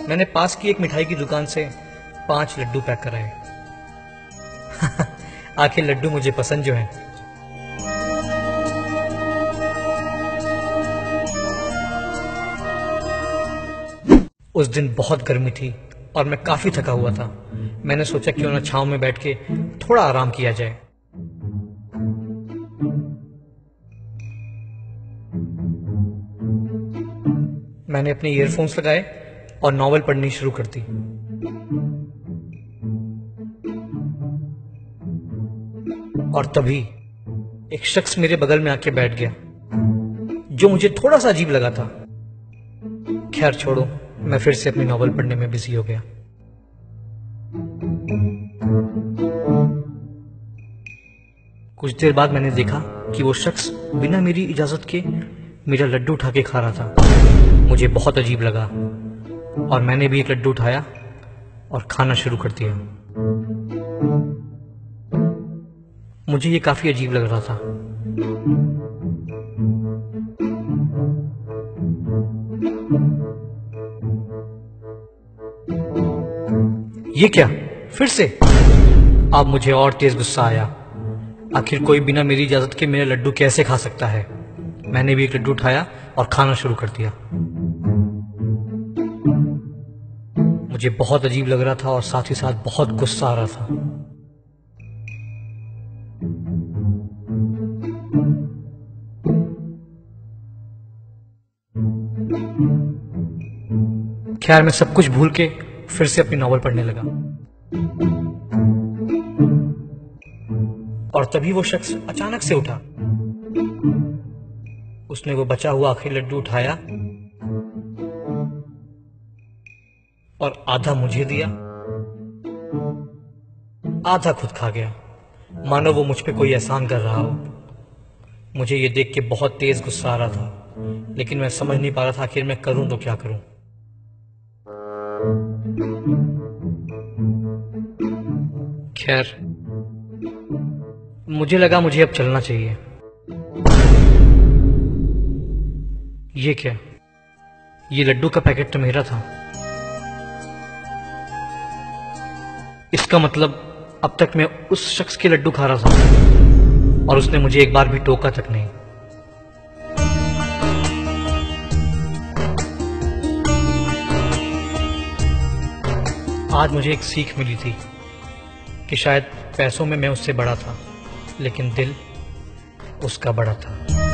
मैंने पास की एक मिठाई की दुकान से 5 लड्डू पैक कराए। आखिर लड्डू मुझे पसंद जो है। उस दिन बहुत गर्मी थी और मैं काफी थका हुआ था। मैंने सोचा क्यों ना छांव में बैठ के थोड़ा आराम किया जाए। मैंने अपने ईयरफोन्स लगाए और नॉवेल पढ़नी शुरू कर दी। और तभी एक शख्स मेरे बगल में आके बैठ गया, जो मुझे थोड़ा सा अजीब लगा था। खैर छोड़ो, मैं फिर से अपनी नॉवेल पढ़ने में बिजी हो गया। कुछ देर बाद मैंने देखा कि वो शख्स बिना मेरी इजाजत के मेरा लड्डू उठा के खा रहा था। मुझे बहुत अजीब लगा और मैंने भी एक लड्डू उठाया और खाना शुरू कर दिया। मुझे ये काफी अजीब लग रहा था। ये क्या, फिर से? अब मुझे और तेज गुस्सा आया। आखिर कोई बिना मेरी इजाजत के मेरा लड्डू कैसे खा सकता है? मैंने भी एक लड्डू उठाया और खाना शुरू कर दिया। मुझे बहुत अजीब लग रहा था और साथ ही साथ बहुत गुस्सा आ रहा था। खैर मैं सब कुछ भूल के फिर से अपनी नॉवल पढ़ने लगा। और तभी वो शख्स अचानक से उठा। उसने वो बचा हुआ आखिरी लड्डू उठाया और आधा मुझे दिया, आधा खुद खा गया, मानो वो मुझ पे कोई एहसान कर रहा हो। मुझे ये देख के बहुत तेज गुस्सा आ रहा था, लेकिन मैं समझ नहीं पा रहा था आखिर मैं करूं तो क्या करूं। खैर मुझे लगा मुझे अब चलना चाहिए। ये क्या? ये लड्डू का पैकेट तो मेरा था। इसका मतलब अब तक मैं उस शख्स के लड्डू खा रहा था और उसने मुझे एक बार भी टोका तक नहीं। आज मुझे एक सीख मिली थी कि शायद पैसों में मैं उससे बड़ा था, लेकिन दिल उसका बड़ा था।